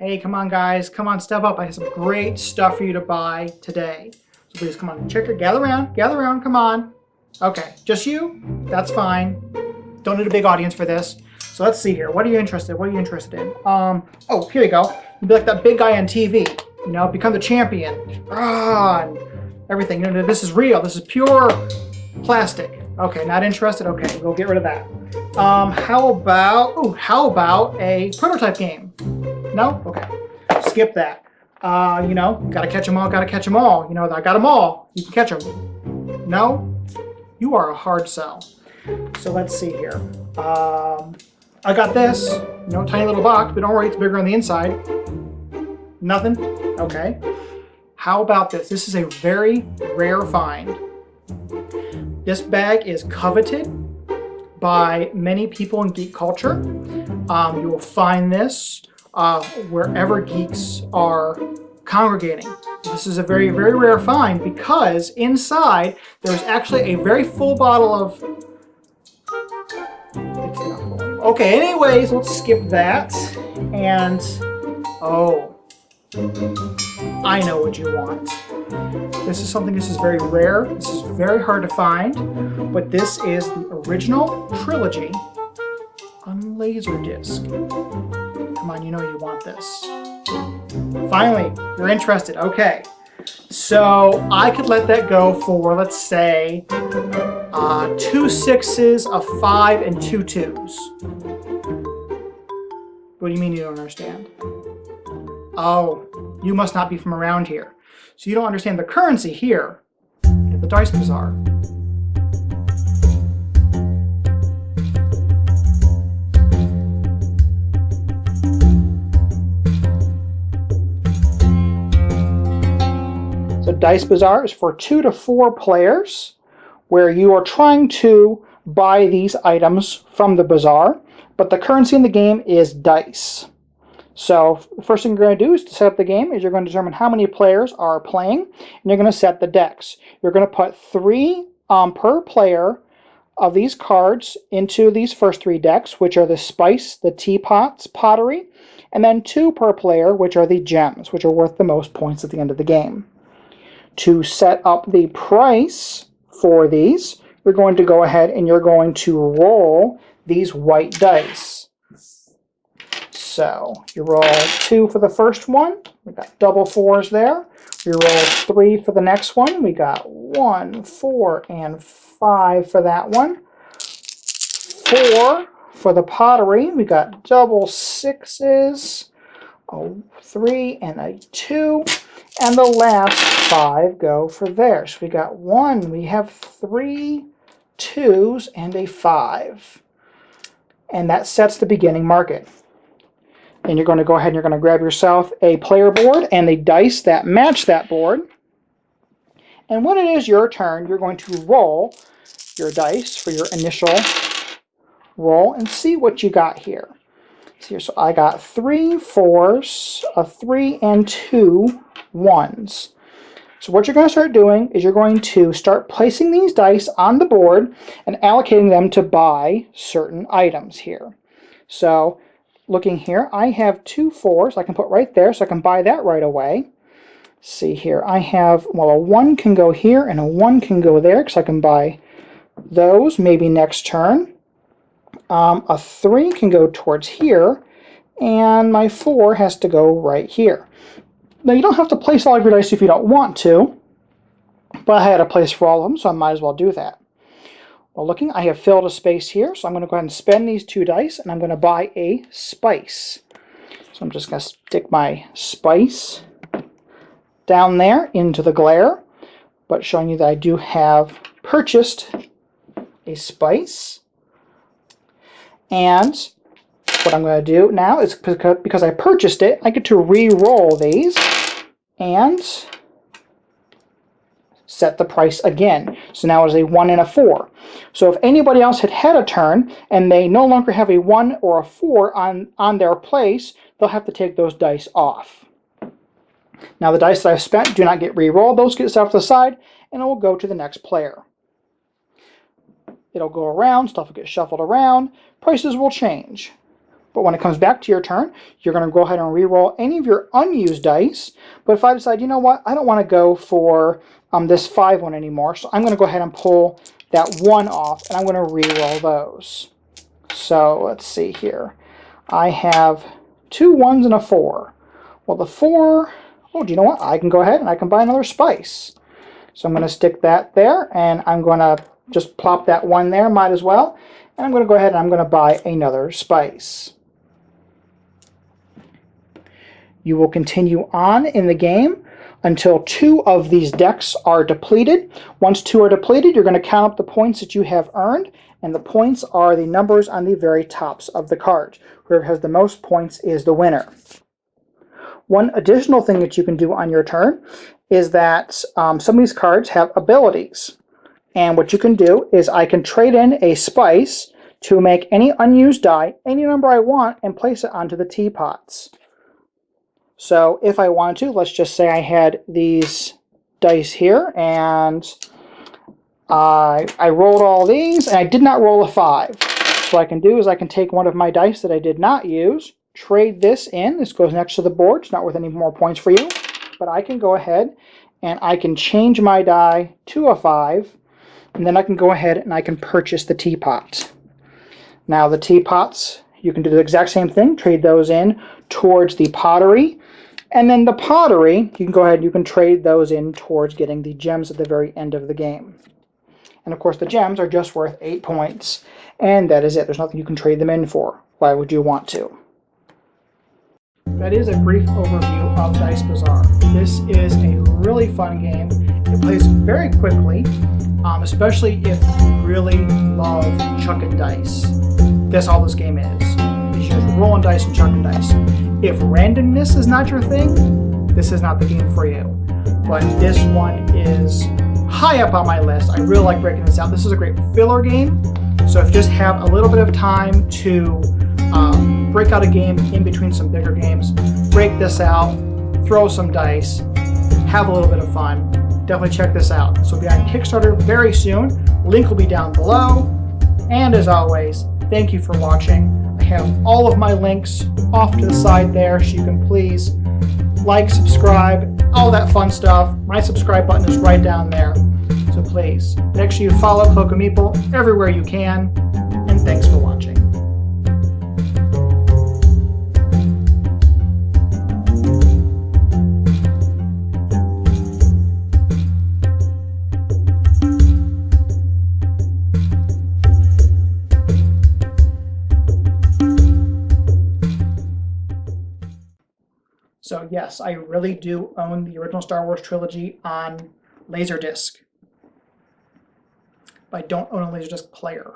Hey, come on guys, come on, step up. I have some great stuff for you to buy today. So please come on, check it, gather around, come on. Okay, just you? That's fine. Don't need a big audience for this. So let's see here. What are you interested in? Oh, here you go. You'd be like that big guy on TV. You know, become the champion. And everything. You know, this is real. This is pure plastic. Okay, not interested? Okay, we'll get rid of that. How about a prototype game? No? Okay. Skip that. You know, gotta catch them all. You know, I got them all. You can catch them. No? You are a hard sell. So let's see here. I got this. You know, tiny little box, but don't worry, it's bigger on the inside. Nothing? Okay. How about this? This is a very rare find. This bag is coveted by many people in geek culture. You will find this wherever geeks are congregating. This is a very, very rare find because inside there's actually a very full bottle of... It's not full. Okay, anyways, let's skip that. And, oh, I know what you want. This is very rare. This is very hard to find, but this is the original trilogy on Laserdisc. Come on, you know you want this. Finally, you're interested. Okay, so I could let that go for, let's say, 2 6s, a 5, and 2 2s. What do you mean you don't understand? Oh, you must not be from around here. So you don't understand the currency here at the Dice Bazaar. So Dice Bazaar is for 2 to 4 players, where you are trying to buy these items from the bazaar, but the currency in the game is dice. So the first thing you're going to do is to set up the game is you're going to determine how many players are playing, and you're going to set the decks. You're going to put 3 per player of these cards into these first 3 decks, which are the spice, the teapots, pottery, and then 2 per player, which are the gems, which are worth the most points at the end of the game. To set up the price for these, we're going to go ahead and you're going to roll these white dice. So you roll 2 for the first one. We got double 4s there. We roll 3 for the next one. We got 1, 4, and 5 for that one. 4 for the pottery. We got double 6s, a 3, and a 2. And the last 5 go for there. So we got 1. We have 3 2s and a 5. And that sets the beginning market. And you're going to go ahead and you're going to grab yourself a player board and the dice that match that board. And when it is your turn, you're going to roll your dice for your initial roll and see what you got here. So I got 3 4s, a 3, and 2 1s. So what you're going to start doing is you're going to start placing these dice on the board and allocating them to buy certain items here. So looking here, I have 2 4s I can put right there, so I can buy that right away. See here, I have, well, a 1 can go here and a 1 can go there because I can buy those maybe next turn. A 3 can go towards here, and my 4 has to go right here. Now, you don't have to place all of your dice if you don't want to, but I had a place for all of them, so I might as well do that. Well, looking, I have filled a space here, so I'm going to go ahead and spend these 2 dice, and I'm going to buy a spice. So I'm just going to stick my spice down there into the glare, but showing you that I do have purchased a spice. And what I'm going to do now is, because I purchased it, I get to re-roll these and set the price again. So now it's a 1 and a 4. So if anybody else had a turn and they no longer have a 1 or a 4 on their place, they'll have to take those dice off. Now the dice that I've spent do not get re-rolled. Those get set off to the side and it will go to the next player. It'll go around, stuff will get shuffled around, prices will change. But when it comes back to your turn, you're going to go ahead and re-roll any of your unused dice. But if I decide, you know what, I don't want to go for this 5 one anymore, so I'm going to go ahead and pull that 1 off, and I'm going to re-roll those. So let's see here. I have 2 1s and a 4. Well, the 4, oh, do you know what? I can go ahead and I can buy another spice. So I'm going to stick that there, and I'm going to just plop that 1 there, might as well. And I'm going to go ahead and I'm going to buy another spice. You will continue on in the game until 2 of these decks are depleted. Once 2 are depleted, you're going to count up the points that you have earned, and the points are the numbers on the very tops of the card. Whoever has the most points is the winner. One additional thing that you can do on your turn is that some of these cards have abilities. And what you can do is I can trade in a spice to make any unused die, any number I want, and place it onto the teapots. So if I wanted to, let's just say I had these dice here, and I rolled all these, and I did not roll a 5. So what I can do is I can take one of my dice that I did not use, trade this in. This goes next to the board. It's not worth any more points for you. But I can go ahead and I can change my die to a 5, and then I can go ahead and I can purchase the teapot. Now the teapots, you can do the exact same thing, trade those in towards the pottery. And then the pottery, you can go ahead and you can trade those in towards getting the gems at the very end of the game. And of course the gems are just worth 8 points. And that is it. There's nothing you can trade them in for. Why would you want to? That is a brief overview of Dice Bazaar. This is a really fun game. It plays very quickly, especially if you really love chucking dice. That's all this game is. It's just rolling dice and chucking dice. If randomness is not your thing, this is not the game for you. But this one is high up on my list. I really like breaking this out. This is a great filler game. So if you just have a little bit of time to break out a game in between some bigger games, break this out, throw some dice, have a little bit of fun. Definitely check this out. This will be on Kickstarter very soon. Link will be down below. And as always, thank you for watching. I have all of my links off to the side there, so you can please like, subscribe, all that fun stuff. My subscribe button is right down there. So please, make sure you follow Cloak and Meeple everywhere you can. And thanks for watching. So yes, I really do own the original Star Wars trilogy on Laserdisc. But I don't own a Laserdisc player.